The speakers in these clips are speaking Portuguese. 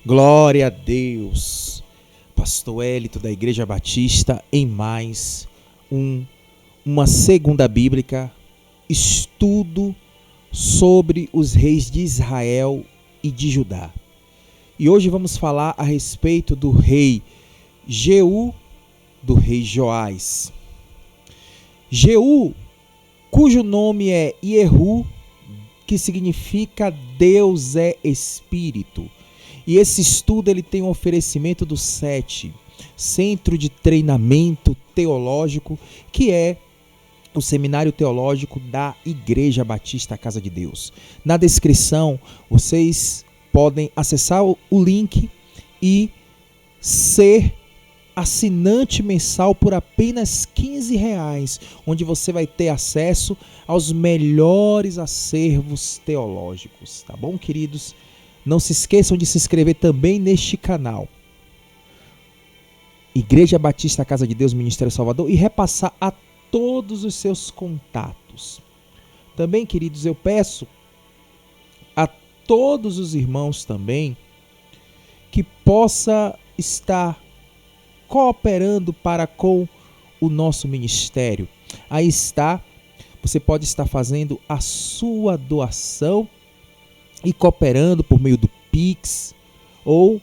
Glória a Deus. Pastor Hélito da Igreja Batista em mais uma segunda bíblica, estudo sobre os reis de Israel e de Judá. E hoje vamos falar a respeito do rei Jeú, do rei Joás. Jeú, cujo nome é Jehu, que significa Deus é Espírito. E esse estudo ele tem um oferecimento do CET, Centro de Treinamento Teológico, que é o Seminário Teológico da Igreja Batista Casa de Deus. Na descrição, vocês podem acessar o link e ser assinante mensal por apenas R$15, onde você vai ter acesso aos melhores acervos teológicos. Tá bom, queridos? Não se esqueçam de se inscrever também neste canal, Igreja Batista Casa de Deus, Ministério Salvador, e repassar a todos os seus contatos. Também, queridos, eu peço a todos os irmãos também que possa estar cooperando para com o nosso ministério. Aí está, você pode estar fazendo a sua doação e cooperando por meio do Pix ou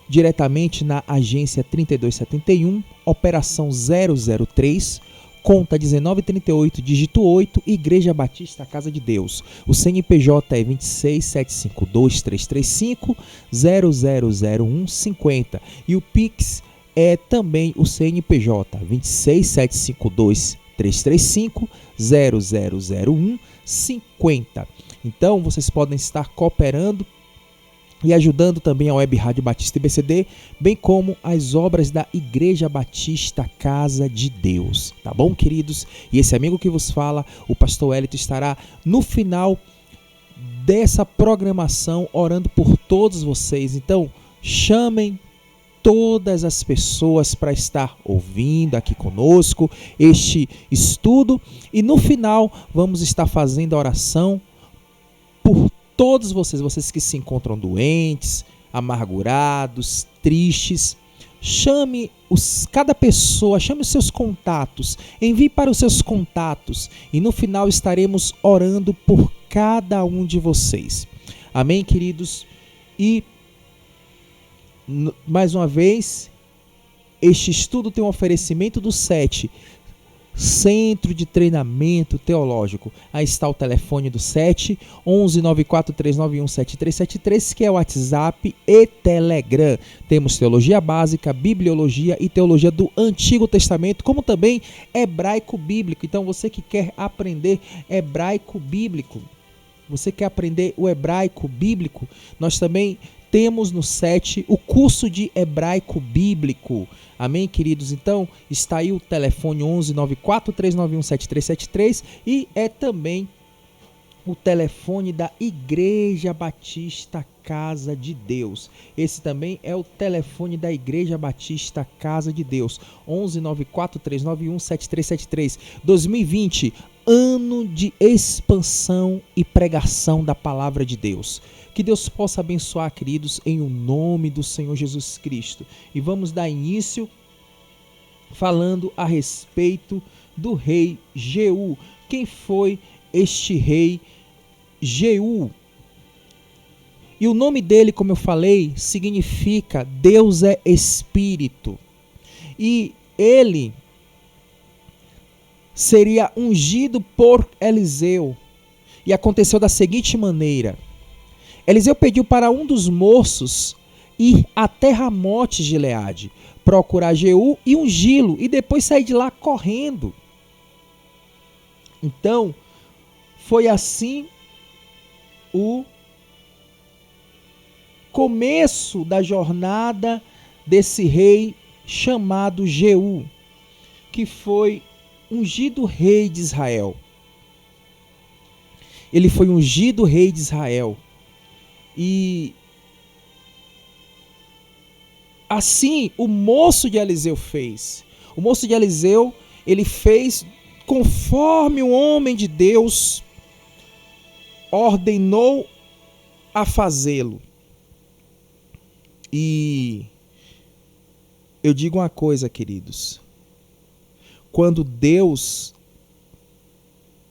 diretamente na agência 3271, operação 003, conta 1938, dígito 8, Igreja Batista Casa de Deus. O CNPJ é 26752335000150 e o Pix é também o CNPJ 267523350000150. Então vocês podem estar cooperando e ajudando também a Web Rádio Batista IBCD, bem como as obras da Igreja Batista Casa de Deus. Tá bom, queridos? E esse amigo que vos fala, o pastor Hélito, estará no final dessa programação orando por todos vocês. Então, chamem todas as pessoas para estar ouvindo aqui conosco este estudo. E no final, vamos estar fazendo a oração por todos vocês que se encontram doentes, amargurados, tristes. Chame cada pessoa, chame os seus contatos, envie para os seus contatos e no final estaremos orando por cada um de vocês. Amém, queridos? E mais uma vez, este estudo tem um oferecimento do CET, Centro de Treinamento Teológico. Aí está o telefone do CET, 119439177373, que é o WhatsApp e Telegram. Temos teologia básica, bibliologia e teologia do Antigo Testamento, como também hebraico bíblico. Então você que quer aprender hebraico bíblico, você quer aprender o hebraico bíblico, nós também temos no CET o curso de hebraico bíblico. Amém, queridos? Então, está aí o telefone 1194391773 e é também o telefone da Igreja Batista Casa de Deus. Esse também é o telefone da Igreja Batista Casa de Deus. 1194391773. 2020, ano de expansão e pregação da palavra de Deus. Que Deus possa abençoar, queridos, em o nome do Senhor Jesus Cristo. E vamos dar início falando a respeito do rei Jeú. Quem foi este rei Jeú? E o nome dele, como eu falei, significa Deus é Espírito. E ele seria ungido por Eliseu. E aconteceu da seguinte maneira: Eliseu pediu para um dos moços ir até Ramote Gileade, procurar Jeú e ungí-lo, e depois sair de lá correndo. Então, foi assim o começo da jornada desse rei chamado Jeú, que foi ungido rei de Israel. Ele foi ungido rei de Israel. E assim o moço de Eliseu fez. O moço de Eliseu, ele fez conforme o homem de Deus ordenou a fazê-lo. E eu digo uma coisa, queridos. Quando Deus,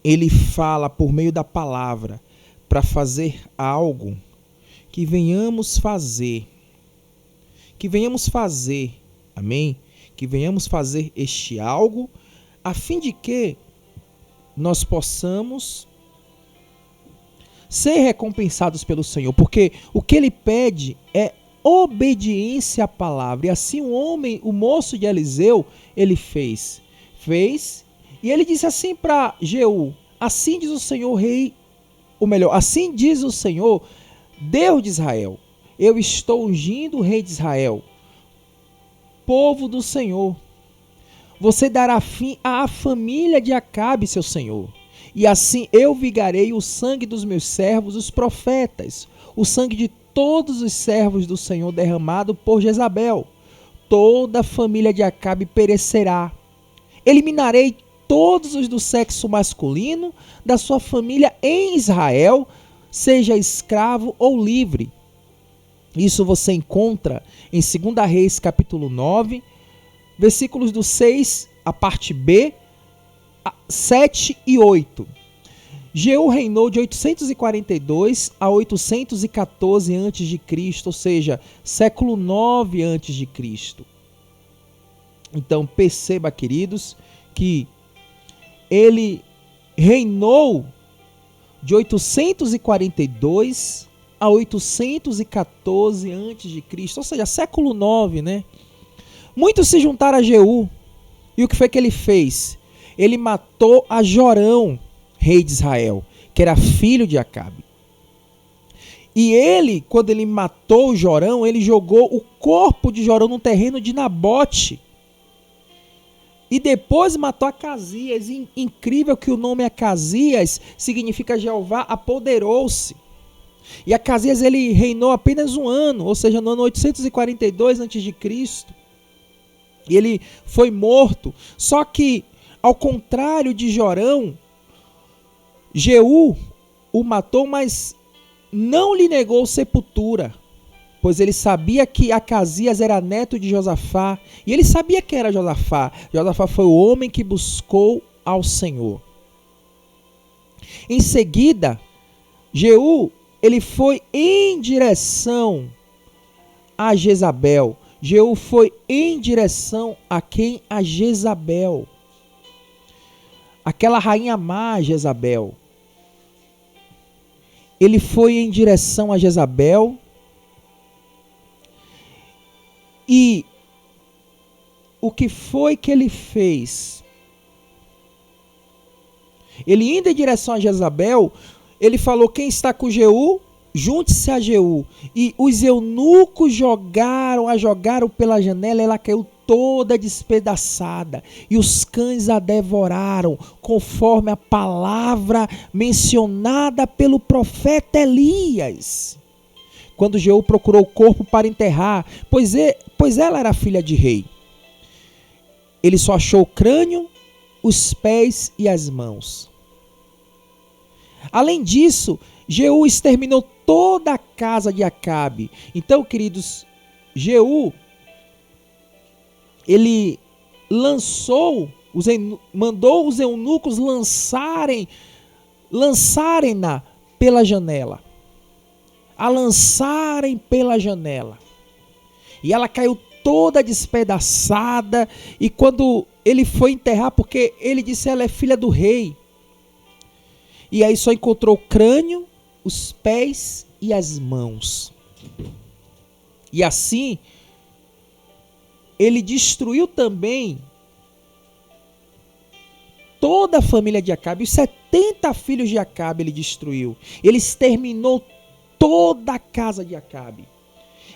ele fala por meio da palavra para fazer algo, que venhamos fazer, amém? Que venhamos fazer este algo, a fim de que nós possamos ser recompensados pelo Senhor, porque o que ele pede é obediência à palavra. E assim o moço de Eliseu, ele fez, e ele disse assim para Jeú: assim diz o Senhor, rei, ou melhor, assim diz o Senhor, Deus de Israel, eu estou ungindo o rei de Israel, povo do Senhor. Você dará fim à família de Acabe, seu senhor, e assim eu vingarei o sangue dos meus servos, os profetas, o sangue de todos os servos do Senhor derramado por Jezabel. Toda a família de Acabe perecerá. Eliminarei todos os do sexo masculino da sua família em Israel, seja escravo ou livre. Isso você encontra em 2 Reis capítulo 9, versículos do 6, a parte B, 7 e 8. Jeú reinou de 842 a 814 a.C., ou seja, século 9 a.C. Então perceba, queridos, que ele reinou de 842 a 814 a.C., ou seja, século 9, né? Muitos se juntaram a Jeú. E o que foi que ele fez? Ele matou a Jorão, rei de Israel, que era filho de Acabe. E ele, quando ele matou Jorão, ele jogou o corpo de Jorão no terreno de Nabote. E depois matou Acasias. Incrível que o nome Acasias significa Jeová apoderou-se. E Acasias, ele reinou apenas um ano, ou seja, no ano 842 a.C., e ele foi morto. Só que, ao contrário de Jorão, Jeú o matou, mas não lhe negou sepultura, pois ele sabia que Acasias era neto de Josafá, e ele sabia quem era Josafá. Josafá foi o homem que buscou ao Senhor. Em seguida, Jeú, ele foi em direção a Jezabel. Jeú foi em direção a quem? A Jezabel. Aquela rainha má Jezabel. Ele foi em direção a Jezabel. E o que foi que ele fez? Ele indo em direção a Jezabel, ele falou: quem está com Jeú, junte-se a Jeú. E os eunucos jogaram pela janela, ela caiu toda despedaçada. E os cães a devoraram, conforme a palavra mencionada pelo profeta Elias, quando Jeú procurou o corpo para enterrar, pois ela era filha de rei. Ele só achou o crânio, os pés e as mãos. Além disso, Jeú exterminou toda a casa de Acabe. Então, queridos, Jeú, ele mandou os eunucos lançarem-na pela janela. A lançarem pela janela. E ela caiu toda despedaçada. E quando ele foi enterrar, porque ele disse: ela é filha do rei. E aí só encontrou o crânio, os pés e as mãos. E assim, ele destruiu também toda a família de Acabe. Os 70 filhos de Acabe ele destruiu. Ele exterminou toda a casa de Acabe.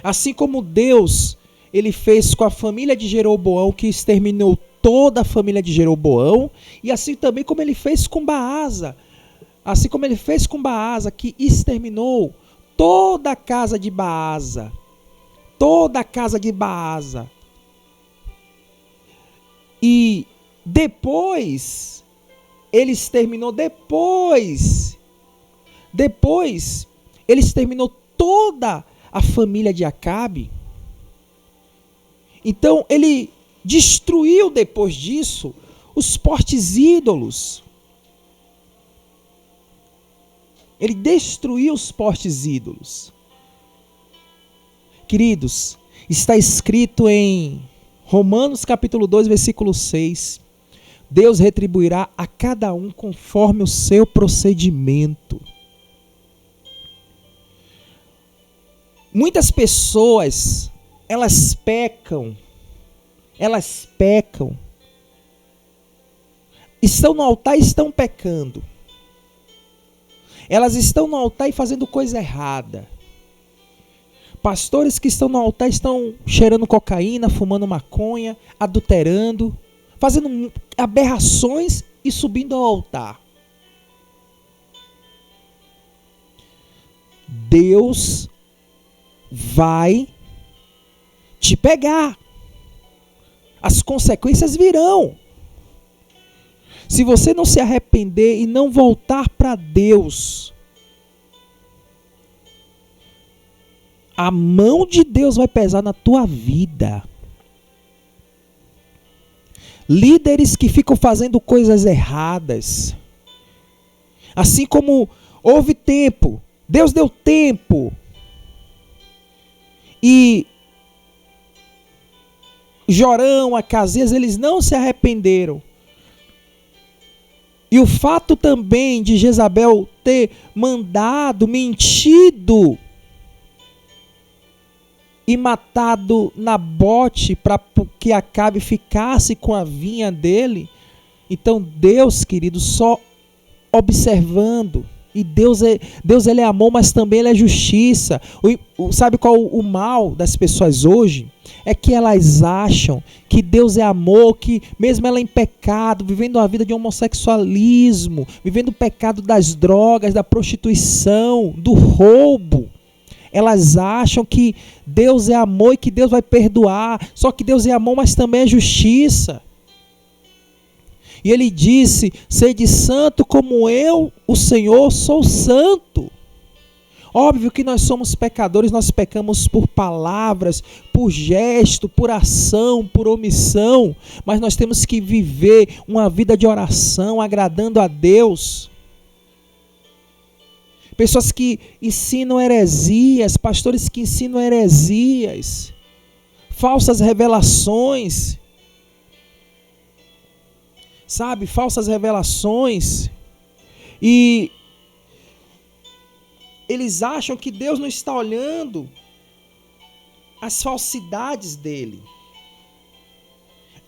Assim como Deus, ele fez com a família de Jeroboão, que exterminou toda a família de Jeroboão. E assim também como ele fez com Baasa. Assim como ele fez com Baasa, que exterminou toda a casa de Baasa. Toda a casa de Baasa. E depois, ele exterminou ele exterminou toda a família de Acabe. Então ele destruiu depois disso os postes ídolos. Ele destruiu os postes ídolos. Queridos, está escrito em Romanos capítulo 2, versículo 6. Deus retribuirá a cada um conforme o seu procedimento. Muitas pessoas, elas pecam. Estão no altar e estão pecando. Elas estão no altar e fazendo coisa errada. Pastores que estão no altar estão cheirando cocaína, fumando maconha, adulterando, fazendo aberrações e subindo ao altar. Deus vai te pegar. As consequências virão. Se você não se arrepender e não voltar para Deus, a mão de Deus vai pesar na tua vida. Líderes que ficam fazendo coisas erradas. Assim como houve tempo, Deus deu tempo. E Jorão, Acasias, eles não se arrependeram. E o fato também de Jezabel ter mandado, mentido e matado Nabote para que Acabe ficasse com a vinha dele. Então Deus, querido, só observando. E Deus ele é amor, mas também ele é justiça. Sabe qual o mal das pessoas hoje? É que elas acham que Deus é amor, que mesmo ela em pecado, vivendo uma vida de homossexualismo, vivendo o pecado das drogas, da prostituição, do roubo, elas acham que Deus é amor e que Deus vai perdoar. Só que Deus é amor, mas também é justiça. E ele disse: sede santo como eu, o Senhor, sou santo. Óbvio que nós somos pecadores, nós pecamos por palavras, por gesto, por ação, por omissão. Mas nós temos que viver uma vida de oração, agradando a Deus. Pessoas que ensinam heresias, pastores que ensinam heresias, falsas revelações. Sabe, falsas revelações. E eles acham que Deus não está olhando as falsidades dele.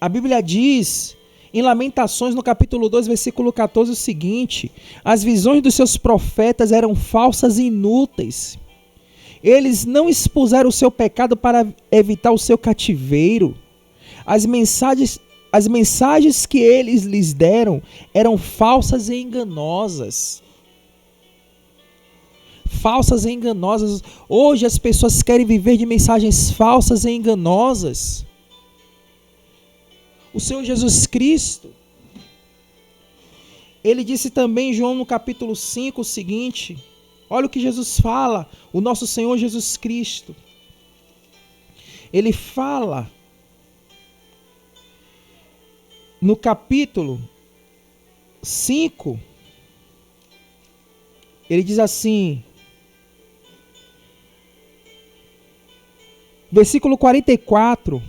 A Bíblia diz, em Lamentações, no capítulo 2, versículo 14, o seguinte: as visões dos seus profetas eram falsas e inúteis. Eles não expuseram o seu pecado para evitar o seu cativeiro. As mensagens que eles lhes deram eram falsas e enganosas. Falsas e enganosas. Hoje as pessoas querem viver de mensagens falsas e enganosas. O Senhor Jesus Cristo, ele disse também em João no capítulo 5 o seguinte: olha o que Jesus fala, o nosso Senhor Jesus Cristo. Ele fala no capítulo 5, ele diz assim, versículo 44,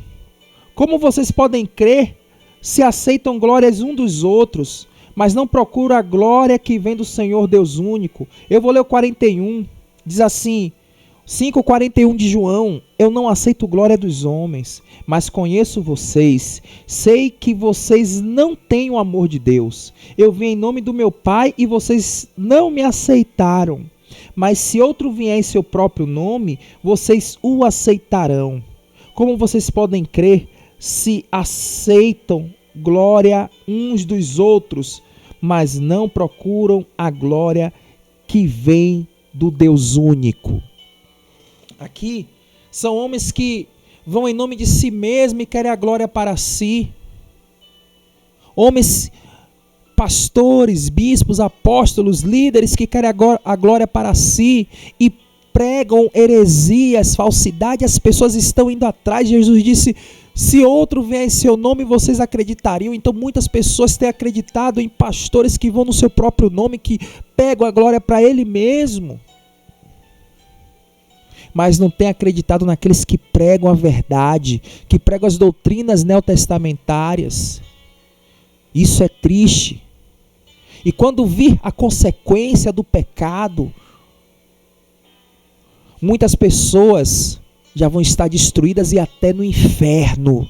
como vocês podem crer se aceitam glórias um dos outros, mas não procuram a glória que vem do Senhor Deus único? Eu vou ler o 41, diz assim, 5:41 de João: eu não aceito glória dos homens, mas conheço vocês. Sei que vocês não têm o amor de Deus. Eu vim em nome do meu Pai e vocês não me aceitaram. Mas se outro vier em seu próprio nome, vocês o aceitarão. Como vocês podem crer se aceitam glória uns dos outros, mas não procuram a glória que vem do Deus único? Aqui são homens que vão em nome de si mesmos e querem a glória para si. Homens, pastores, bispos, apóstolos, líderes que querem a glória para si e pregam heresias, falsidade. As pessoas estão indo atrás. Jesus disse: Se outro vier em seu nome, vocês acreditariam? Então muitas pessoas têm acreditado em pastores que vão no seu próprio nome, que pegam a glória para ele mesmo. Mas não têm acreditado naqueles que pregam a verdade, que pregam as doutrinas neotestamentárias. Isso é triste. E quando vir a consequência do pecado, muitas pessoas já vão estar destruídas e até no inferno.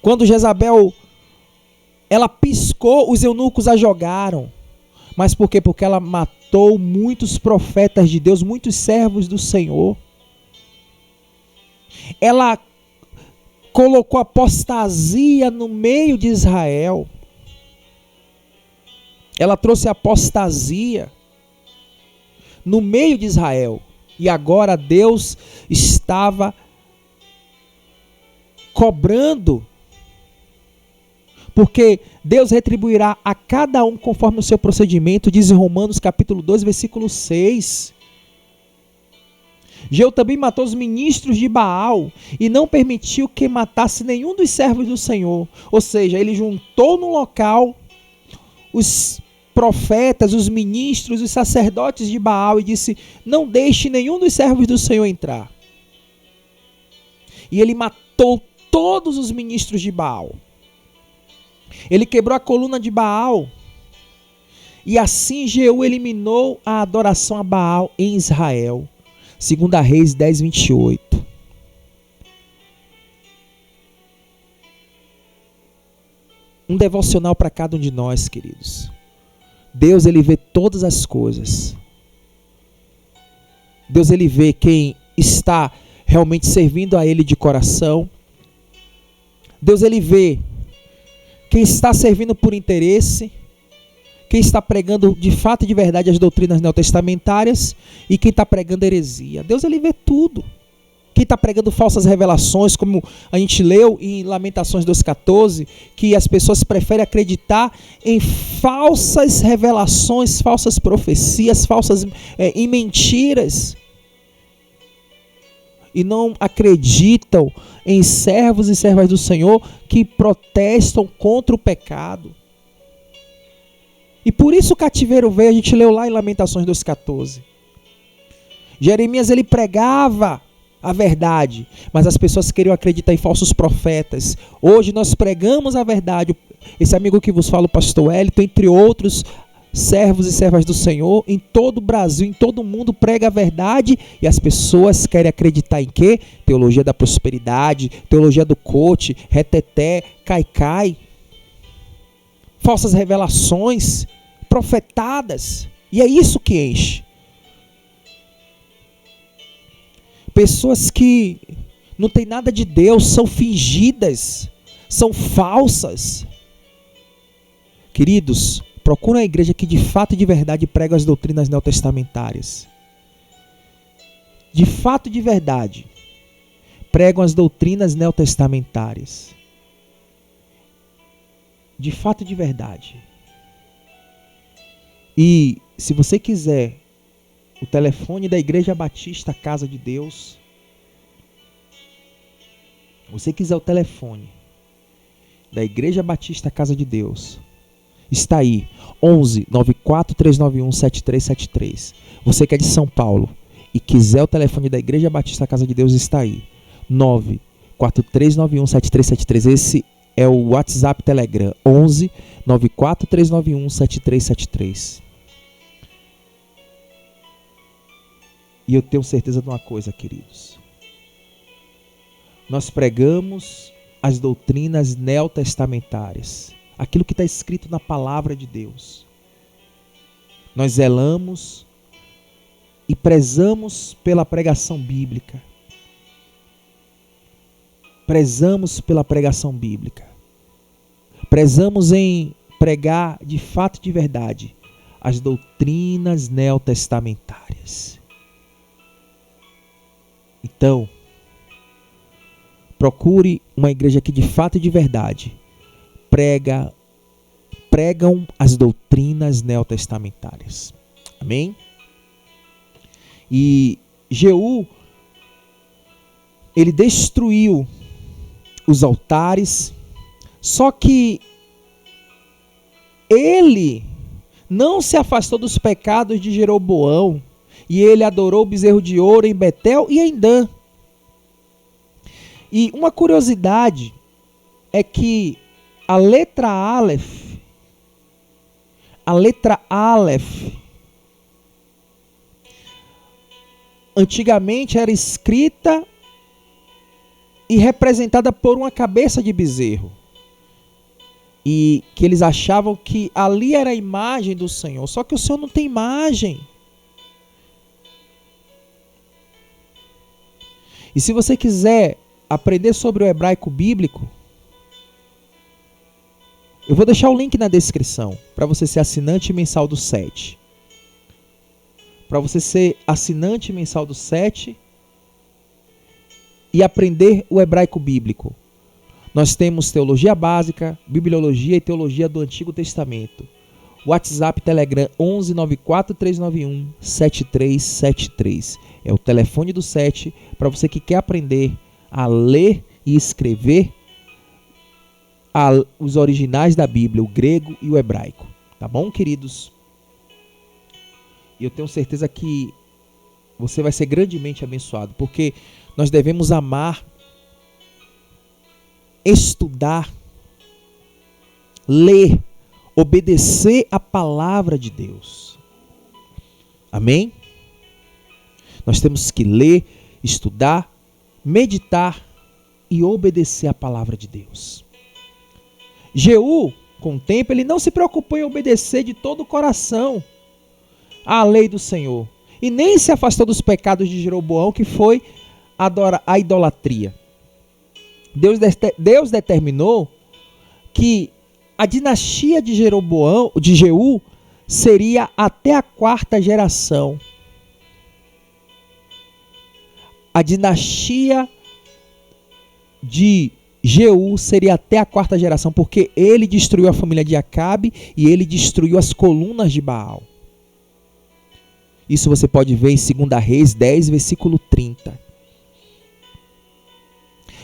Quando Jezabel, ela piscou, os eunucos a jogaram. Mas por quê? Porque ela matou muitos profetas de Deus, muitos servos do Senhor. Ela colocou apostasia no meio de Israel. Ela trouxe apostasia no meio de Israel. E agora Deus estava cobrando, porque Deus retribuirá a cada um conforme o seu procedimento, diz em Romanos capítulo 2, versículo 6. Jeú também matou os ministros de Baal e não permitiu que matasse nenhum dos servos do Senhor. Ou seja, ele juntou no local os profetas, os ministros, os sacerdotes de Baal e disse: não deixe nenhum dos servos do Senhor entrar. E ele matou todos os ministros de Baal. Ele quebrou a coluna de Baal. E assim Jeú eliminou a adoração a Baal em Israel. 2 Reis 10, 28. Um devocional para cada um de nós, queridos. Deus, ele vê todas as coisas. Deus, ele vê quem está realmente servindo a ele de coração. Deus, ele vê quem está servindo por interesse, quem está pregando de fato e de verdade as doutrinas neotestamentárias e quem está pregando heresia. Deus, ele vê tudo. Quem está pregando falsas revelações, como a gente leu em Lamentações 2,14, que as pessoas preferem acreditar em falsas revelações, falsas profecias, em mentiras. E não acreditam em servos e servas do Senhor que protestam contra o pecado. E por isso o cativeiro veio, a gente leu lá em Lamentações 2,14. Jeremias, ele pregava a verdade, mas as pessoas queriam acreditar em falsos profetas. Hoje nós pregamos a verdade. Esse amigo que vos fala, o pastor Wellington, entre outros servos e servas do Senhor, em todo o Brasil, em todo o mundo, prega a verdade e as pessoas querem acreditar em quê? Teologia da prosperidade, teologia do coach, reteté, caicai, falsas revelações, profetadas, e é isso que enche. Pessoas que não tem nada de Deus, são fingidas, são falsas. Queridos, procura a igreja que de fato e de verdade prega as doutrinas neotestamentárias. De fato e de verdade, pregam as doutrinas neotestamentárias. De fato e de verdade. E se você quiser o telefone da Igreja Batista Casa de Deus, você quiser o telefone da Igreja Batista Casa de Deus, está aí, 11 94 391 7373. Você que é de São Paulo e quiser o telefone da Igreja Batista Casa de Deus, está aí, 94391 7373. Esse é o WhatsApp Telegram, 11 94 391 7373. E eu tenho certeza de uma coisa, queridos. Nós pregamos as doutrinas neotestamentárias, aquilo que está escrito na palavra de Deus. Nós zelamos e prezamos pela pregação bíblica. Prezamos pela pregação bíblica. Prezamos em pregar de fato e de verdade as doutrinas neotestamentárias. Então, procure uma igreja que de fato e de verdade pregam as doutrinas neotestamentárias. Amém? E Jeú ele destruiu os altares, só que ele não se afastou dos pecados de Jeroboão, e ele adorou o bezerro de ouro em Betel e em Dan. E uma curiosidade é que a letra Aleph, antigamente era escrita e representada por uma cabeça de bezerro. E que eles achavam que ali era a imagem do Senhor. Só que o Senhor não tem imagem. E se você quiser aprender sobre o hebraico bíblico, eu vou deixar o link na descrição para você ser assinante mensal do 7. Para você ser assinante mensal do 7 e aprender o hebraico bíblico. Nós temos teologia básica, bibliologia e teologia do Antigo Testamento. WhatsApp, Telegram 11 94 391 7373. É o telefone do 7 para você que quer aprender a ler e escrever os originais da Bíblia, o grego e o hebraico. Tá bom, queridos? E eu tenho certeza que você vai ser grandemente abençoado, porque nós devemos amar, estudar, ler, obedecer a palavra de Deus. Amém? Nós temos que ler, estudar, meditar e obedecer a palavra de Deus. Jeú, com o tempo, ele não se preocupou em obedecer de todo o coração à lei do Senhor, e nem se afastou dos pecados de Jeroboão, que foi a idolatria. Deus determinou que a dinastia de Jeú, seria até a 4ª geração. A dinastia de Jeú seria até a 4ª geração, porque ele destruiu a família de Acabe e ele destruiu as colunas de Baal. Isso você pode ver em 2 Reis 10, versículo 30.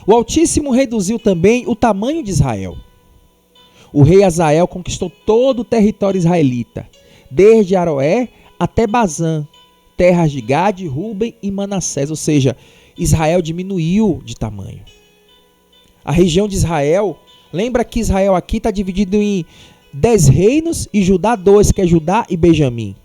O Altíssimo reduziu também o tamanho de Israel. O rei Azael conquistou todo o território israelita, desde Aroé até Bazã, terras de Gade, Ruben e Manassés. Ou seja, Israel diminuiu de tamanho. A região de Israel, lembra que Israel aqui está dividido em 10 reinos e Judá 2, que é Judá e Benjamim.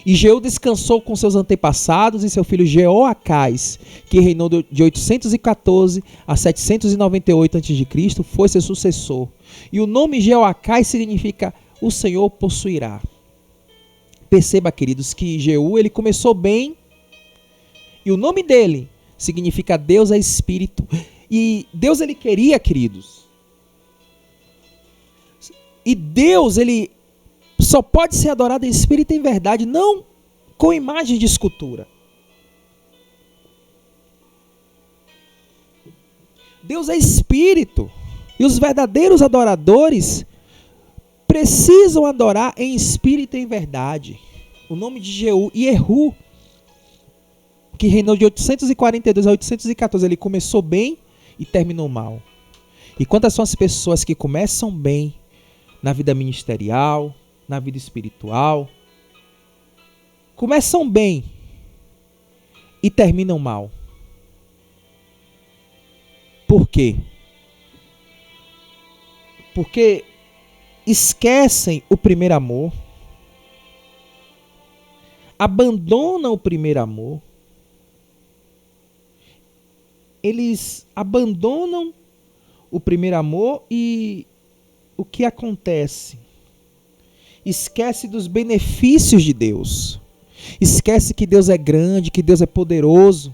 E Jeú descansou com seus antepassados, e seu filho Jeoacás, que reinou de 814 a 798 a.C., foi seu sucessor. E o nome Jeoacás significa o Senhor possuirá. Perceba, queridos, que Jeú ele começou bem, e o nome dele significa Deus é Espírito. E Deus ele queria, queridos, e Deus ele só pode ser adorado em espírito e em verdade, não com imagem de escultura. Deus é espírito, e os verdadeiros adoradores precisam adorar em espírito e em verdade. O nome de Jeú, Jeú, que reinou de 842 a 814, ele começou bem e terminou mal. E quantas são as pessoas que começam bem na vida ministerial, na vida espiritual, começam bem e terminam mal? Por quê? Porque esquecem o primeiro amor, abandonam o primeiro amor, eles abandonam o primeiro amor e o que acontece? Esquece dos benefícios de Deus. Esquece que Deus é grande, que Deus é poderoso,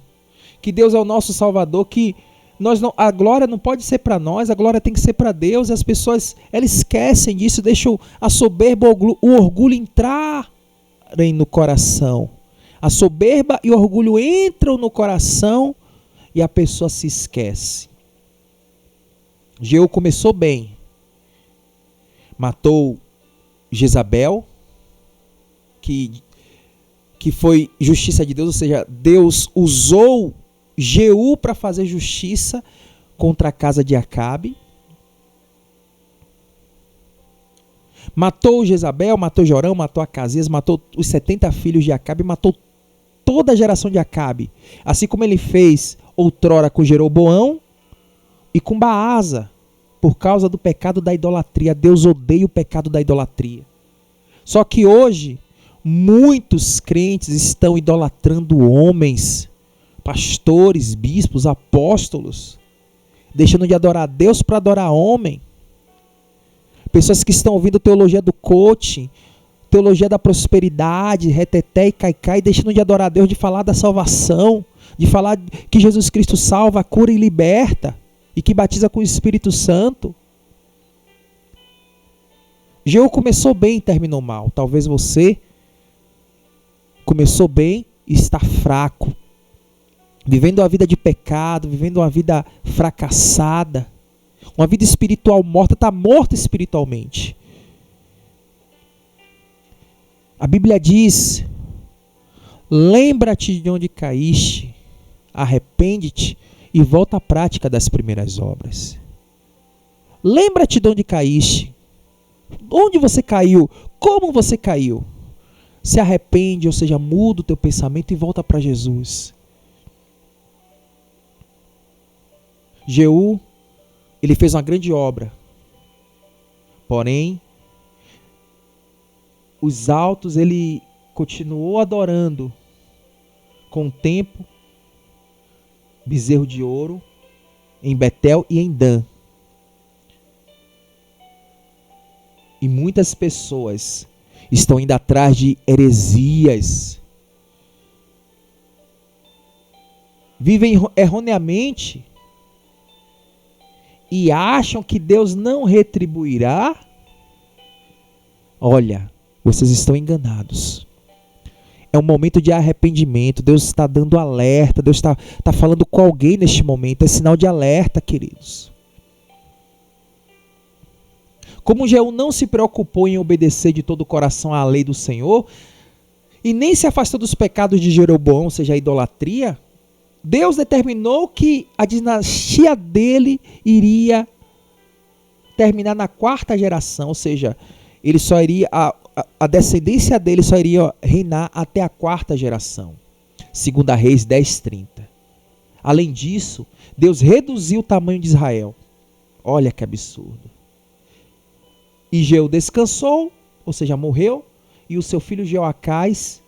que Deus é o nosso Salvador, que a glória não pode ser para nós, a glória tem que ser para Deus. E as pessoas elas esquecem disso, deixam a soberba, o orgulho entrarem no coração. A soberba e o orgulho entram no coração e a pessoa se esquece. Jeú começou bem, matou Jezabel, que foi justiça de Deus, ou seja, Deus usou Jeú para fazer justiça contra a casa de Acabe. Matou Jezabel, matou Jorão, matou Acasias, matou os 70 filhos de Acabe, matou toda a geração de Acabe. Assim como ele fez outrora com Jeroboão e com Baasa, por causa do pecado da idolatria. Deus odeia o pecado da idolatria. Só que hoje, muitos crentes estão idolatrando homens, pastores, bispos, apóstolos, deixando de adorar Deus para adorar homem. Pessoas que estão ouvindo teologia do coaching, teologia da prosperidade, reteté e caicai, deixando de adorar a Deus, de falar da salvação, de falar que Jesus Cristo salva, cura e liberta, e que batiza com o Espírito Santo. Jeú começou bem e terminou mal. Talvez você começou bem e está fraco, vivendo uma vida de pecado, vivendo uma vida fracassada, uma vida espiritual morta, está morto espiritualmente. A Bíblia diz: lembra-te de onde caíste, arrepende-te e volta à prática das primeiras obras. Lembra-te de onde caíste, onde você caiu, como você caiu. Se arrepende, ou seja, muda o teu pensamento e volta para Jesus. Jeú, ele fez uma grande obra, porém, os altos ele continuou adorando com o tempo, bezerro de ouro, em Betel e em Dan. E muitas pessoas estão indo atrás de heresias, vivem erroneamente e acham que Deus não retribuirá. Olha, vocês estão enganados. É um momento de arrependimento. Deus está dando alerta. Deus está falando com alguém neste momento. É sinal de alerta, queridos. Como Jeú não se preocupou em obedecer de todo o coração à lei do Senhor, e nem se afastou dos pecados de Jeroboão, ou seja, a idolatria, Deus determinou que a dinastia dele iria terminar na 4ª geração, ou seja, ele só iria, a descendência dele só iria reinar até a 4ª geração. 2 Reis 10:30. Além disso, Deus reduziu o tamanho de Israel. Olha que absurdo. E Jeú descansou, ou seja, morreu, e o seu filho Jeoacás,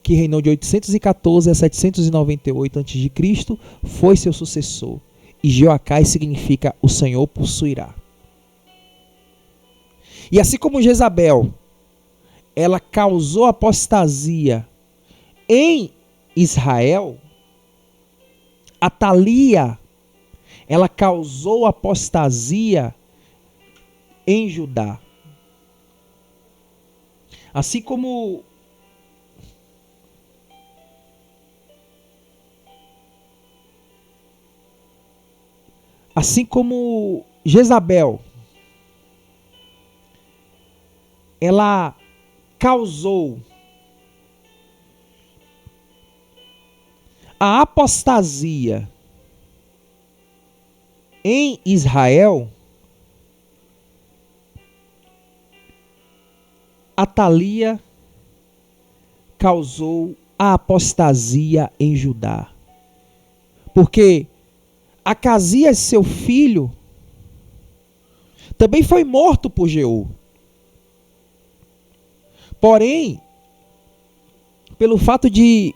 que reinou de 814 a 798 a.C., foi seu sucessor. E Jeoacás significa o Senhor possuirá. E assim como Jezabel, ela causou apostasia em Israel, Atalia, ela causou apostasia em Judá. Assim como Jezabel, ela causou a apostasia em Israel, Atalia causou a apostasia em Judá. Porque Acasias, seu filho, também foi morto por Jeú. Porém, pelo fato de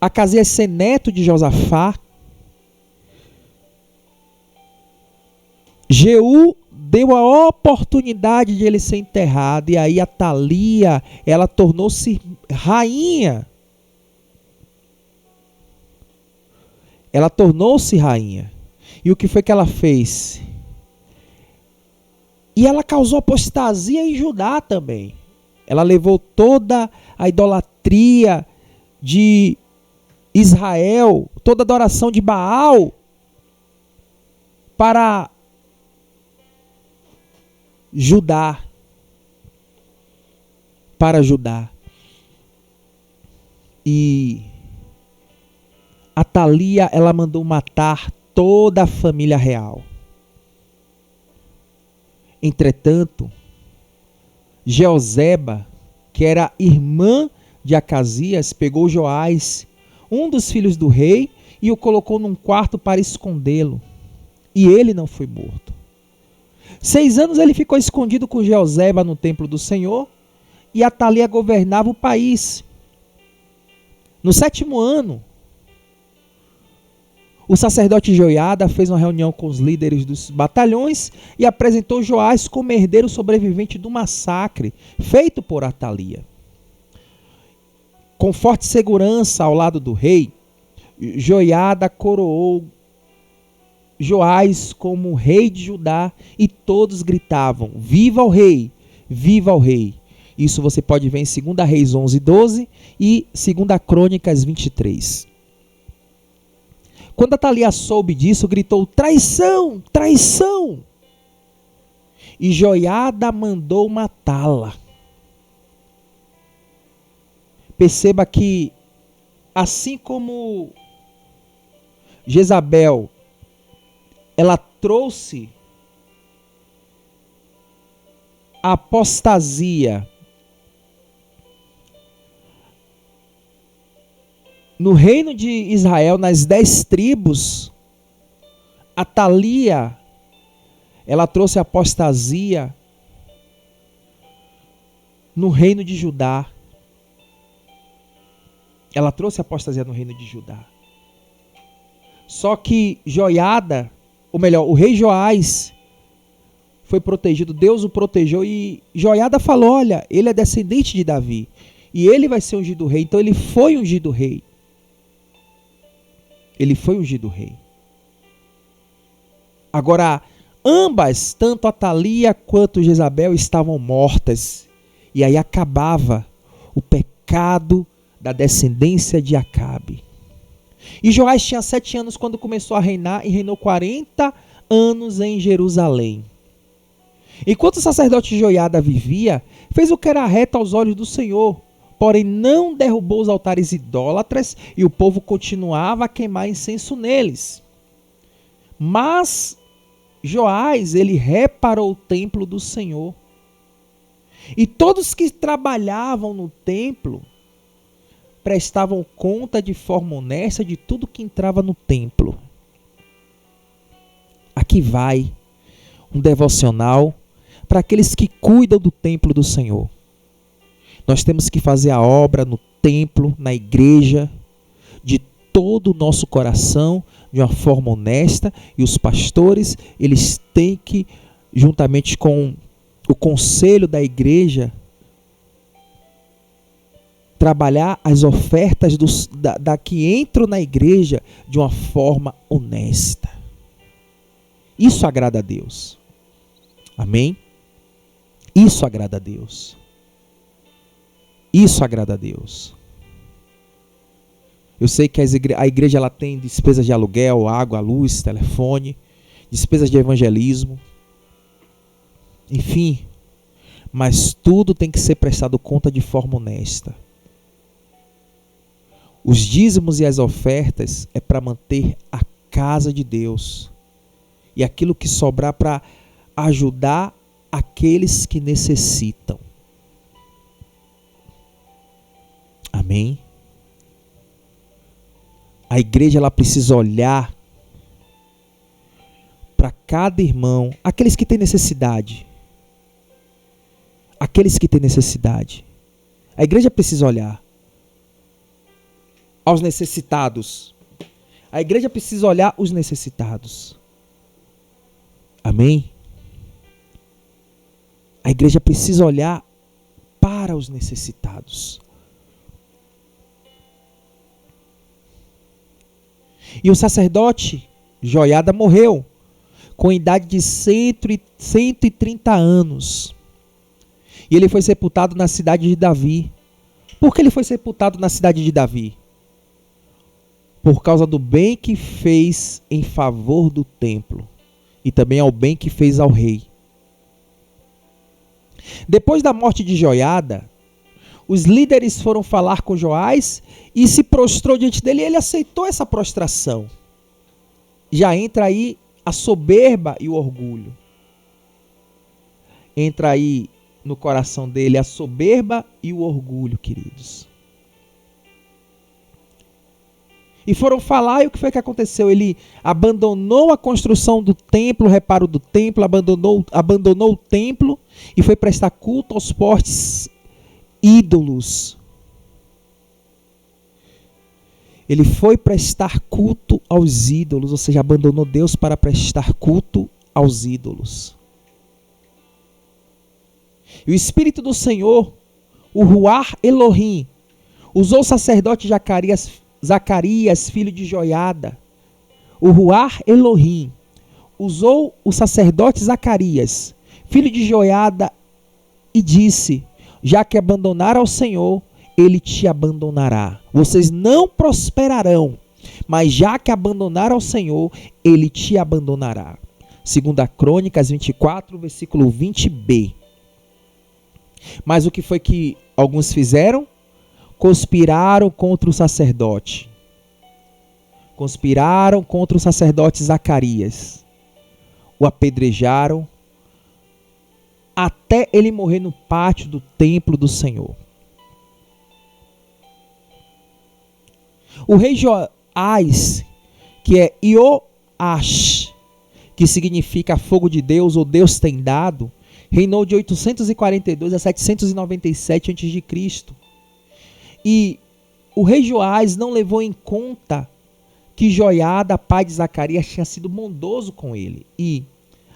Acasias ser neto de Josafá, Jeú deu a oportunidade de ele ser enterrado, e aí Atalia, ela tornou-se rainha. Ela tornou-se rainha. E o que foi que ela fez? E ela causou apostasia em Judá também. Ela levou toda a idolatria de Israel, toda a adoração de Baal para Judá. E Atalia, ela mandou matar toda a família real. Entretanto, Jeozeba, que era irmã de Acasias, pegou Joás, um dos filhos do rei, e o colocou num quarto para escondê-lo. E ele não foi morto. 6 anos ele ficou escondido com Jeozeba no templo do Senhor, e Atalia governava o país. No 7º ano, o sacerdote Joiada fez uma reunião com os líderes dos batalhões e apresentou Joás como herdeiro sobrevivente do massacre feito por Atalia. Com forte segurança ao lado do rei, Joiada coroou Joás como rei de Judá e todos gritavam: viva o rei, viva o rei. Isso você pode ver em 2 Reis 11:12 e 2 Crônicas 23. Quando Atalia soube disso, gritou: traição, traição! E Joiada mandou matá-la. Perceba que, assim como Jezabel, ela trouxe a apostasia no reino de Israel, nas 10 tribos, Atalia, ela trouxe a apostasia no reino de Judá. Ela trouxe a apostasia no reino de Judá. Só que Joiada, ou melhor, o rei Joás foi protegido, Deus o protegeu, e Joiada falou: olha, ele é descendente de Davi, e ele vai ser ungido rei. Então ele foi ungido rei. Ele foi ungido rei. Agora, ambas, tanto Atalia quanto Jezabel, estavam mortas. E aí acabava o pecado da descendência de Acabe. E Joás tinha 7 anos quando começou a reinar, e reinou 40 anos em Jerusalém. Enquanto o sacerdote Joiada vivia, fez o que era reto aos olhos do Senhor, porém não derrubou os altares idólatras, e o povo continuava a queimar incenso neles. Mas Joás, ele reparou o templo do Senhor. E todos que trabalhavam no templo prestavam conta de forma honesta de tudo que entrava no templo. Aqui vai um devocional para aqueles que cuidam do templo do Senhor. Nós temos que fazer a obra no templo, na igreja, de todo o nosso coração, de uma forma honesta, e os pastores, eles têm que, juntamente com o conselho da igreja, trabalhar as ofertas da que entram na igreja de uma forma honesta. Isso agrada a Deus. Amém? Isso agrada a Deus. Isso agrada a Deus. Eu sei que a igreja ela tem despesas de aluguel, água, luz, telefone, despesas de evangelismo, enfim, mas tudo tem que ser prestado conta de forma honesta. Os dízimos e as ofertas é para manter a casa de Deus, e aquilo que sobrar para ajudar aqueles que necessitam. Amém? A igreja ela precisa olhar para cada irmão, aqueles que têm necessidade. Aqueles que têm necessidade. A igreja precisa olhar aos necessitados. A igreja precisa olhar os necessitados. Amém? A igreja precisa olhar para os necessitados. E o sacerdote Joiada morreu com a idade de 130 anos. E ele foi sepultado na cidade de Davi. Por que ele foi sepultado na cidade de Davi? Por causa do bem que fez em favor do templo e também ao bem que fez ao rei. Depois da morte de Joiada, Os líderes foram falar com Joás e se prostrou diante dele, e ele aceitou essa prostração. Já entra aí a soberba e o orgulho. Entra aí no coração dele a soberba e o orgulho, queridos. E foram falar, e o que foi que aconteceu? Ele abandonou a construção do templo, o reparo do templo, abandonou o templo e foi prestar culto aos postes ídolos. Ele foi prestar culto aos ídolos, ou seja, abandonou Deus para prestar culto aos ídolos. E o Espírito do Senhor, o Ruach Elohim, usou o sacerdote Zacarias, filho de Joiada. O Ruach Elohim usou o sacerdote Zacarias, filho de Joiada, e disse: já que abandonar ao Senhor, ele te abandonará. Vocês não prosperarão, mas já que abandonar ao Senhor, ele te abandonará. 2 Crônicas 24, versículo 20b. Mas o que foi que alguns fizeram? Conspiraram contra o sacerdote. Conspiraram contra o sacerdote Zacarias. O apedrejaram até ele morrer no pátio do templo do Senhor. O rei Joás, que é Ioás, que significa fogo de Deus ou Deus tem dado, reinou de 842 a 797 a.C. E o rei Joás não levou em conta que Joiada, pai de Zacarias, tinha sido bondoso com ele. E,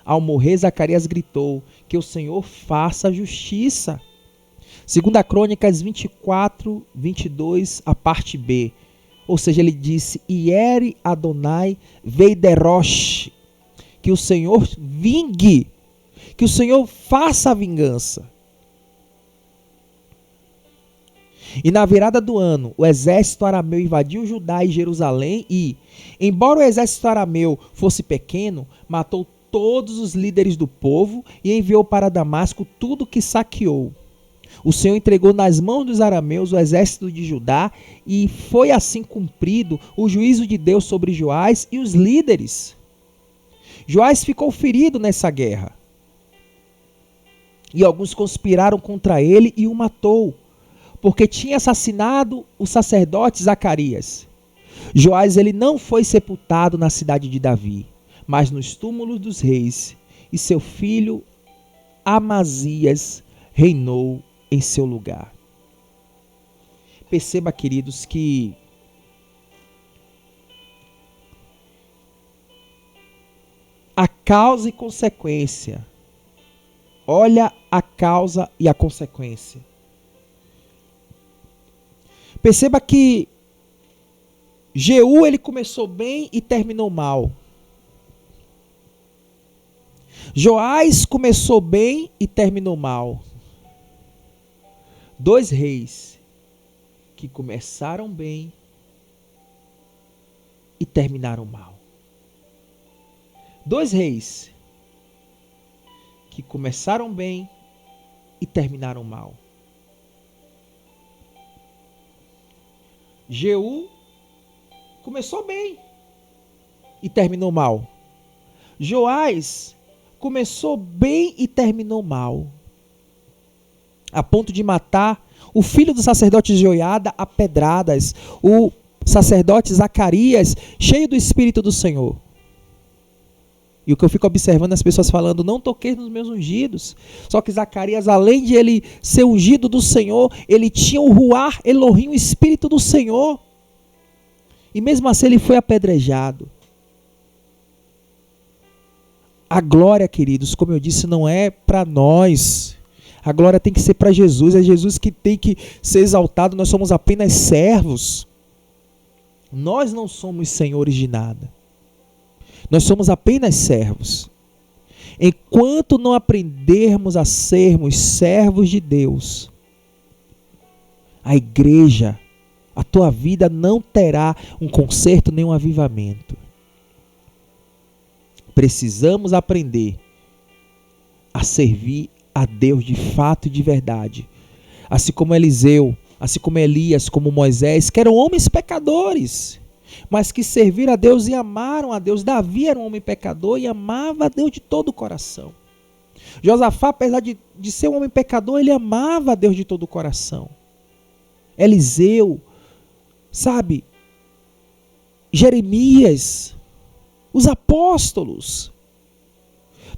ao morrer, Zacarias gritou: que o Senhor faça justiça. 2 Crônicas 24, 22, a parte B. Ou seja, ele disse: Iere Adonai Veiderosh, que o Senhor vingue, que o Senhor faça a vingança. E na virada do ano, o exército arameu invadiu Judá e Jerusalém e, embora o exército arameu fosse pequeno, matou todos os líderes do povo e enviou para Damasco tudo que saqueou. O Senhor entregou nas mãos dos arameus o exército de Judá e foi assim cumprido o juízo de Deus sobre Joás e os líderes. Joás ficou ferido nessa guerra. E alguns conspiraram contra ele e o matou, porque tinha assassinado o sacerdote Zacarias. Joás ele não foi sepultado na cidade de Davi, mas nos túmulos dos reis, e seu filho Amazias reinou em seu lugar. Perceba, queridos, que a causa e consequência. Olha a causa e a consequência. Perceba que Jeú ele começou bem e terminou mal. Joás começou bem e terminou mal. Dois reis que começaram bem e terminaram mal. Dois reis que começaram bem e terminaram mal. Jeú começou bem e terminou mal. Joás começou bem e terminou mal, a ponto de matar o filho do sacerdote Joiada a pedradas, o sacerdote Zacarias, cheio do Espírito do Senhor. E o que eu fico observando as pessoas falando: não toquei nos meus ungidos. Só que Zacarias, além de ele ser ungido do Senhor, ele tinha o Ruach Elohim, o Espírito do Senhor. E mesmo assim ele foi apedrejado. A glória, queridos, como eu disse, não é para nós. A glória tem que ser para Jesus. É Jesus que tem que ser exaltado. Nós somos apenas servos. Nós não somos senhores de nada. Nós somos apenas servos. Enquanto não aprendermos a sermos servos de Deus, a igreja, a tua vida não terá um conserto nem um avivamento. Precisamos aprender a servir a Deus de fato e de verdade, assim como Eliseu, assim como Elias, como Moisés, que eram homens pecadores, mas que serviram a Deus e amaram a Deus. Davi era um homem pecador e amava a Deus de todo o coração. Josafá, apesar de ser um homem pecador, ele amava a Deus de todo o coração. Eliseu, sabe? Jeremias, os apóstolos.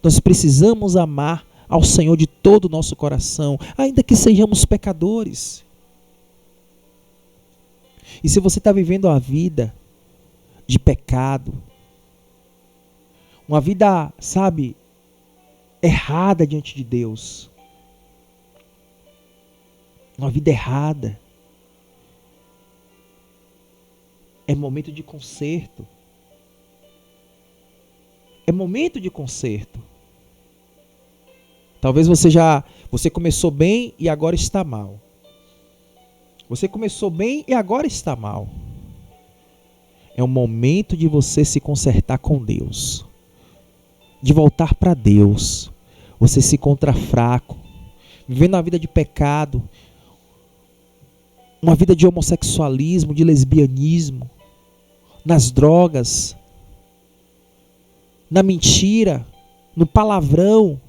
Nós precisamos amar ao Senhor de todo o nosso coração, ainda que sejamos pecadores. E se você está vivendo uma vida de pecado, uma vida, sabe, errada diante de Deus, uma vida errada, é momento de conserto. É momento de conserto. Talvez você começou bem e agora está mal. Você começou bem e agora está mal. É o momento de você se consertar com Deus, de voltar para Deus. Você se encontra fraco, vivendo uma vida de pecado, uma vida de homossexualismo, de lesbianismo, nas drogas, na mentira, no palavrão,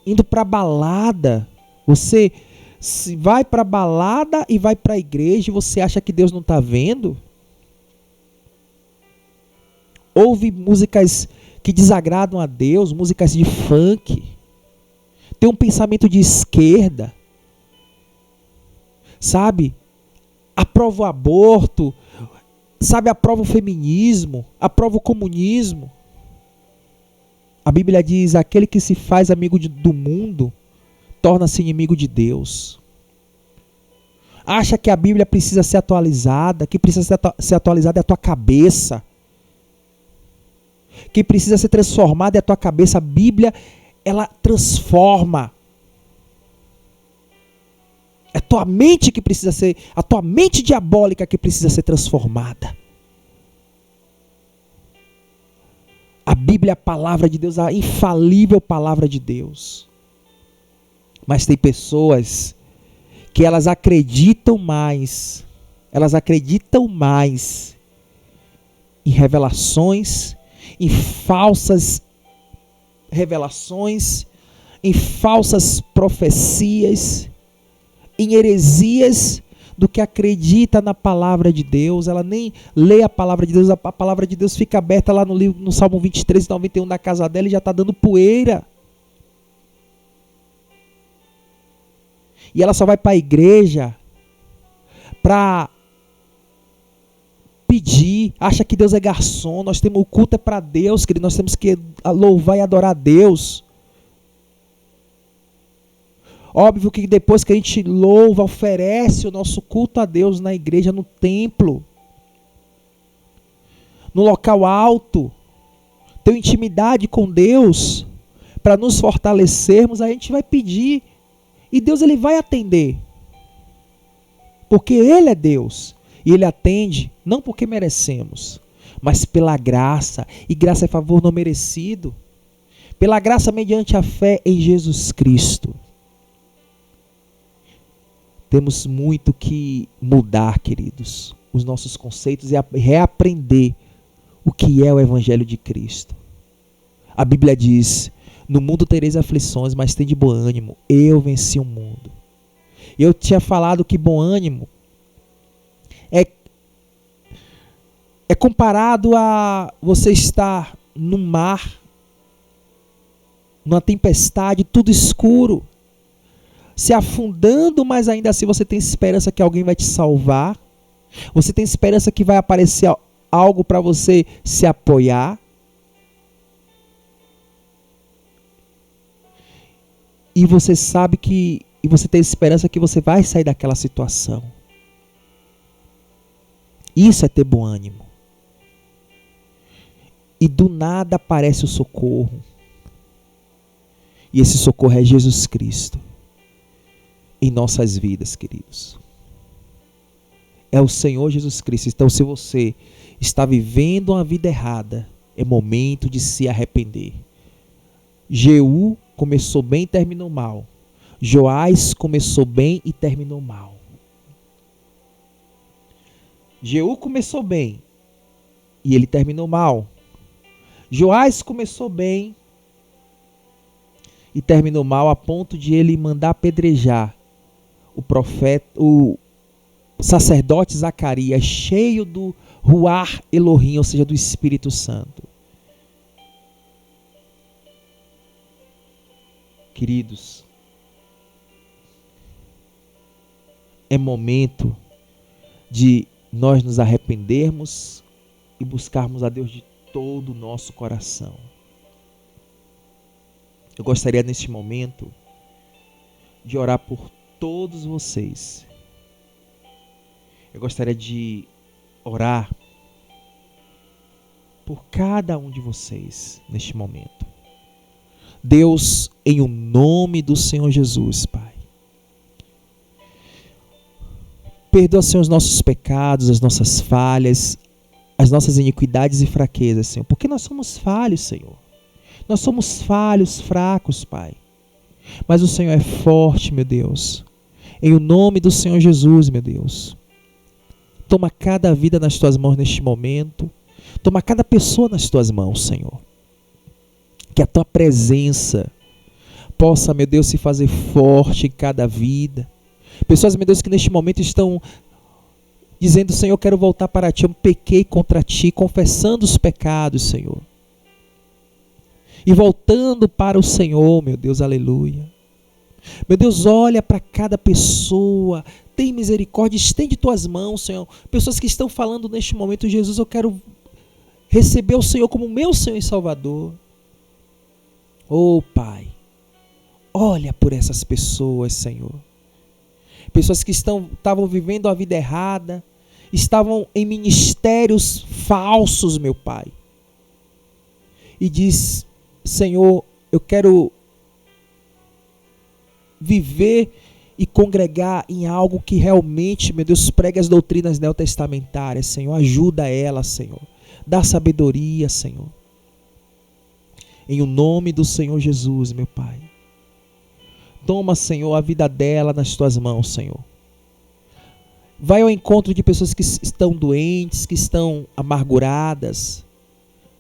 indo para balada. Você vai para balada e vai para a igreja e você acha que Deus não está vendo? Ouve músicas que desagradam a Deus, músicas de funk. Tem um pensamento de esquerda, sabe? Aprova o aborto, sabe? Aprova o feminismo, aprova o comunismo. A Bíblia diz: aquele que se faz amigo do mundo torna-se inimigo de Deus. Acha que a Bíblia precisa ser atualizada, que precisa ser atualizada é a tua cabeça, que precisa ser transformada é a tua cabeça. A Bíblia, ela transforma. É a tua mente que precisa ser, a tua mente diabólica que precisa ser transformada. A Bíblia é a palavra de Deus, a infalível palavra de Deus. Mas tem pessoas que elas acreditam mais em revelações, em falsas revelações, em falsas profecias, em heresias, do que acredita na palavra de Deus. Ela nem lê a palavra de Deus, a palavra de Deus fica aberta lá no Salmo 23, 91 da casa dela e já está dando poeira. E ela só vai para a igreja para pedir, acha que Deus é garçom. O culto é para Deus, querido, nós temos que louvar e adorar a Deus. Óbvio que depois que a gente louva, oferece o nosso culto a Deus na igreja, no templo, no local alto, ter intimidade com Deus, para nos fortalecermos, a gente vai pedir. E Deus, ele vai atender. Porque Ele é Deus. E Ele atende, não porque merecemos, mas pela graça. E graça é favor não merecido. Pela graça mediante a fé em Jesus Cristo. Temos muito que mudar, queridos, os nossos conceitos e reaprender o que é o Evangelho de Cristo. A Bíblia diz: no mundo tereis aflições, mas tende bom ânimo, eu venci o mundo. Eu tinha falado que bom ânimo é comparado a você estar no mar, numa tempestade, tudo escuro, se afundando, mas ainda assim você tem esperança que alguém vai te salvar. Você tem esperança que vai aparecer algo para você se apoiar. E você sabe que, e você tem esperança que você vai sair daquela situação. Isso é ter bom ânimo. E do nada aparece o socorro. E esse socorro é Jesus Cristo. Em nossas vidas, queridos. É o Senhor Jesus Cristo. Então, se você está vivendo uma vida errada, é momento de se arrepender. Jeú começou bem e terminou mal. Joás começou bem e terminou mal. Jeú começou bem e ele terminou mal. Joás começou bem e terminou mal a ponto de ele mandar apedrejar o profeta, o sacerdote Zacarias, cheio do Ruach Elohim, ou seja, do Espírito Santo. Queridos, é momento de nós nos arrependermos e buscarmos a Deus de todo o nosso coração. Eu gostaria neste momento de orar por todos vocês. Eu gostaria de orar por cada um de vocês neste momento. Deus, em o nome do Senhor Jesus, Pai, perdoa, Senhor, os nossos pecados, as nossas falhas, as nossas iniquidades e fraquezas, Senhor, porque nós somos falhos, Senhor. Nós somos falhos, fracos, Pai. Mas o Senhor é forte, meu Deus. Em o nome do Senhor Jesus, meu Deus. Toma cada vida nas tuas mãos neste momento. Toma cada pessoa nas tuas mãos, Senhor. Que a tua presença possa, meu Deus, se fazer forte em cada vida. Pessoas, meu Deus, que neste momento estão dizendo: Senhor, eu quero voltar para ti, eu pequei contra ti, confessando os pecados, Senhor. E voltando para o Senhor, meu Deus, aleluia. Meu Deus, olha para cada pessoa, tem misericórdia, estende tuas mãos, Senhor. Pessoas que estão falando neste momento: Jesus, eu quero receber o Senhor como meu Senhor e Salvador. Oh, Pai, olha por essas pessoas, Senhor. Pessoas que estavam vivendo a vida errada, estavam em ministérios falsos, meu Pai. E diz: Senhor, eu quero viver e congregar em algo que realmente, meu Deus, pregue as doutrinas neotestamentárias, Senhor. Ajuda ela, Senhor. Dá sabedoria, Senhor. Em o nome do Senhor Jesus, meu Pai. Toma, Senhor, a vida dela nas tuas mãos, Senhor. Vai ao encontro de pessoas que estão doentes, que estão amarguradas,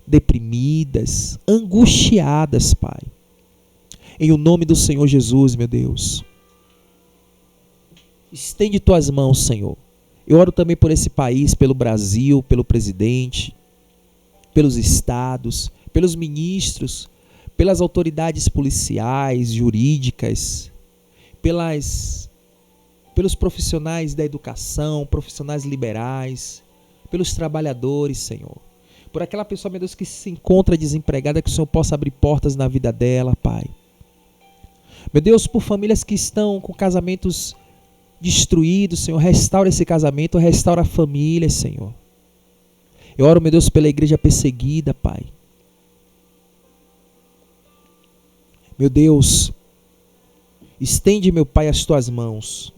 deprimidas, angustiadas, Pai. Em o nome do Senhor Jesus, meu Deus. Estende tuas mãos, Senhor. Eu oro também por esse país, pelo Brasil, pelo presidente, pelos estados, pelos ministros, pelas autoridades policiais, jurídicas, pelos profissionais da educação, profissionais liberais, pelos trabalhadores, Senhor. Por aquela pessoa, meu Deus, que se encontra desempregada, que o Senhor possa abrir portas na vida dela, Pai. Meu Deus, por famílias que estão com casamentos destruídos, Senhor, restaura esse casamento, restaura a família, Senhor. Eu oro, meu Deus, pela igreja perseguida, Pai. Meu Deus, estende, meu Pai, as tuas mãos.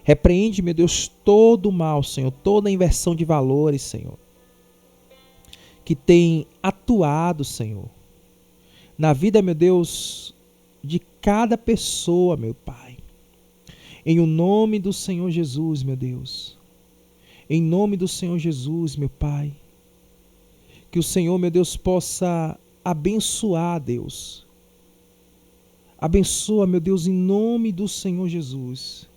Repreende, meu Deus, todo o mal, Senhor, toda a inversão de valores, Senhor, que tem atuado, Senhor, na vida, meu Deus, de cada pessoa, meu Pai. Em o nome do Senhor Jesus, meu Deus. Em nome do Senhor Jesus, meu Pai. Que o Senhor, meu Deus, possa abençoar, Deus. Abençoa, meu Deus, em nome do Senhor Jesus.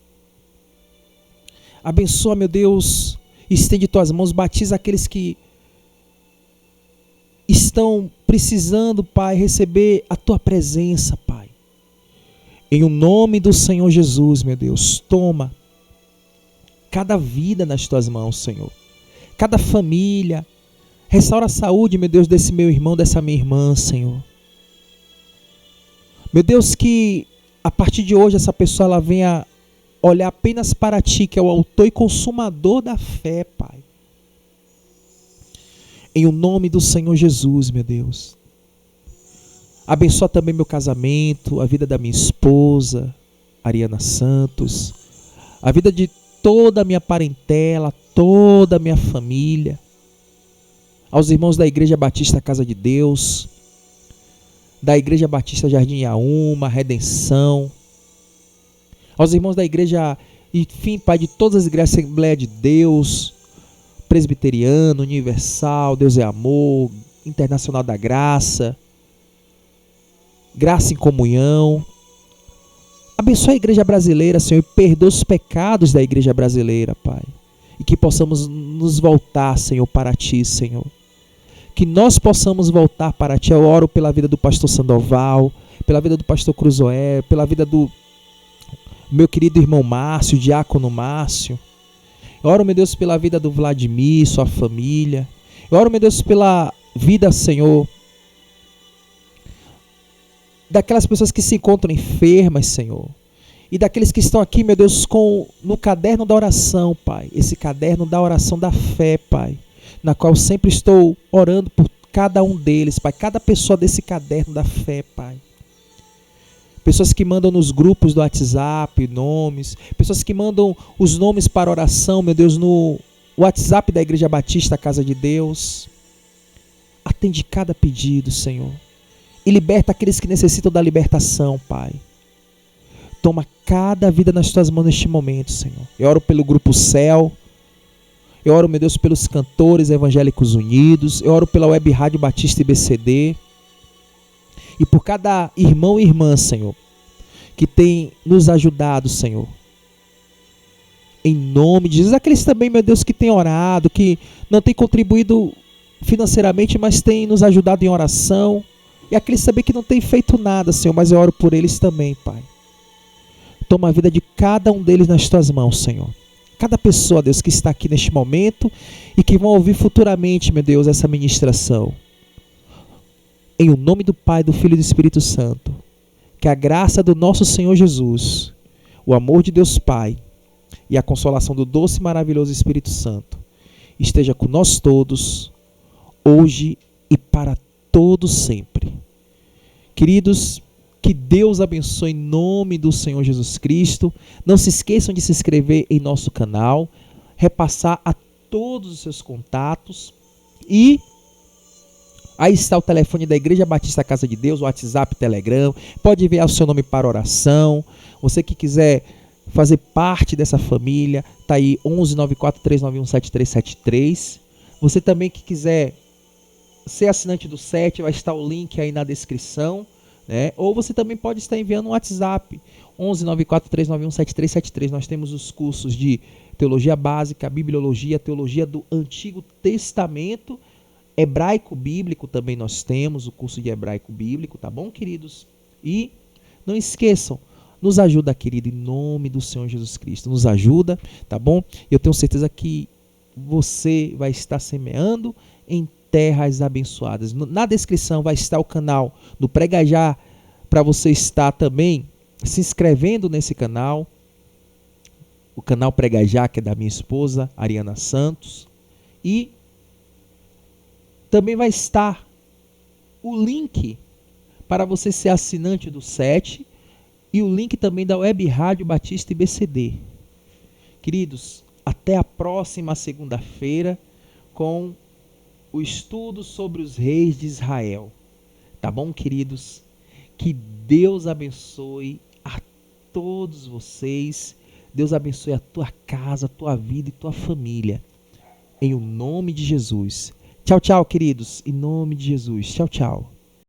Abençoa, meu Deus, estende tuas mãos, batiza aqueles que estão precisando, Pai, receber a tua presença, Pai. Em o nome do Senhor Jesus, meu Deus, toma cada vida nas tuas mãos, Senhor. Cada família. Restaura a saúde, meu Deus, desse meu irmão, dessa minha irmã, Senhor. Meu Deus, que a partir de hoje essa pessoa ela venha olhar apenas para ti, que é o autor e consumador da fé, Pai. Em o nome do Senhor Jesus, meu Deus. Abençoa também meu casamento, a vida da minha esposa, Ariana Santos, a vida de toda a minha parentela, toda a minha família. Aos irmãos da Igreja Batista Casa de Deus, da Igreja Batista Jardim Iaúma, Redenção, aos irmãos da igreja, enfim, Pai, de todas as igrejas, Assembleia de Deus, Presbiteriano, Universal, Deus é Amor, Internacional da Graça, Graça em Comunhão. Abençoa a igreja brasileira, Senhor, e perdoa os pecados da igreja brasileira, Pai. E que possamos nos voltar, Senhor, para Ti, Senhor. Que nós possamos voltar para Ti. Eu oro pela vida do pastor Sandoval, pela vida do pastor Cruzoé, pela vida do meu querido irmão Márcio, diácono Márcio. Eu oro, meu Deus, pela vida do Vladimir, sua família. Eu oro, meu Deus, pela vida, Senhor, daquelas pessoas que se encontram enfermas, Senhor. E daqueles que estão aqui, meu Deus, no caderno da oração, Pai. Esse caderno da oração da fé, Pai. Na qual eu sempre estou orando por cada um deles, Pai. Cada pessoa desse caderno da fé, Pai. Pessoas que mandam nos grupos do WhatsApp nomes. Pessoas que mandam os nomes para oração, meu Deus, no WhatsApp da Igreja Batista, Casa de Deus. Atende cada pedido, Senhor. E liberta aqueles que necessitam da libertação, Pai. Toma cada vida nas Tuas mãos neste momento, Senhor. Eu oro pelo Grupo Céu. Eu oro, meu Deus, pelos cantores evangélicos unidos. Eu oro pela Web Rádio Batista IBCD. E por cada irmão e irmã, Senhor, que tem nos ajudado, Senhor. Em nome de Jesus. Aqueles também, meu Deus, que têm orado, que não têm contribuído financeiramente, mas têm nos ajudado em oração. E aqueles também que não têm feito nada, Senhor, mas eu oro por eles também, Pai. Toma a vida de cada um deles nas Tuas mãos, Senhor. Cada pessoa, Deus, que está aqui neste momento e que vão ouvir futuramente, meu Deus, essa ministração. Em o nome do Pai, do Filho e do Espírito Santo, que a graça do nosso Senhor Jesus, o amor de Deus Pai e a consolação do doce e maravilhoso Espírito Santo esteja com nós todos, hoje e para todos sempre. Queridos, que Deus abençoe em nome do Senhor Jesus Cristo. Não se esqueçam de se inscrever em nosso canal, repassar a todos os seus contatos e aí está o telefone da Igreja Batista Casa de Deus, o WhatsApp, Telegram. Pode enviar o seu nome para oração. Você que quiser fazer parte dessa família, está aí 11 94 391 7373. Você também que quiser ser assinante do SET, vai estar o link aí na descrição, né? Ou você também pode estar enviando um WhatsApp, 11 94 391 7373. Nós temos os cursos de Teologia Básica, Bibliologia, Teologia do Antigo Testamento, Hebraico Bíblico também nós temos, o curso de Hebraico Bíblico, tá bom, queridos? E não esqueçam, nos ajuda, querido, em nome do Senhor Jesus Cristo. Nos ajuda, tá bom? Eu tenho certeza que você vai estar semeando em terras abençoadas. Na descrição vai estar o canal do Prega Já, para você estar também se inscrevendo nesse canal. O canal Prega Já, que é da minha esposa, Ariana Santos. E também vai estar o link para você ser assinante do SET e o link também da Web Rádio Batista IBCD. Queridos, até a próxima segunda-feira com o estudo sobre os reis de Israel. Tá bom, queridos? Que Deus abençoe a todos vocês. Deus abençoe a tua casa, a tua vida e tua família. Em o nome de Jesus. Tchau, tchau, queridos. Em nome de Jesus. Tchau, tchau.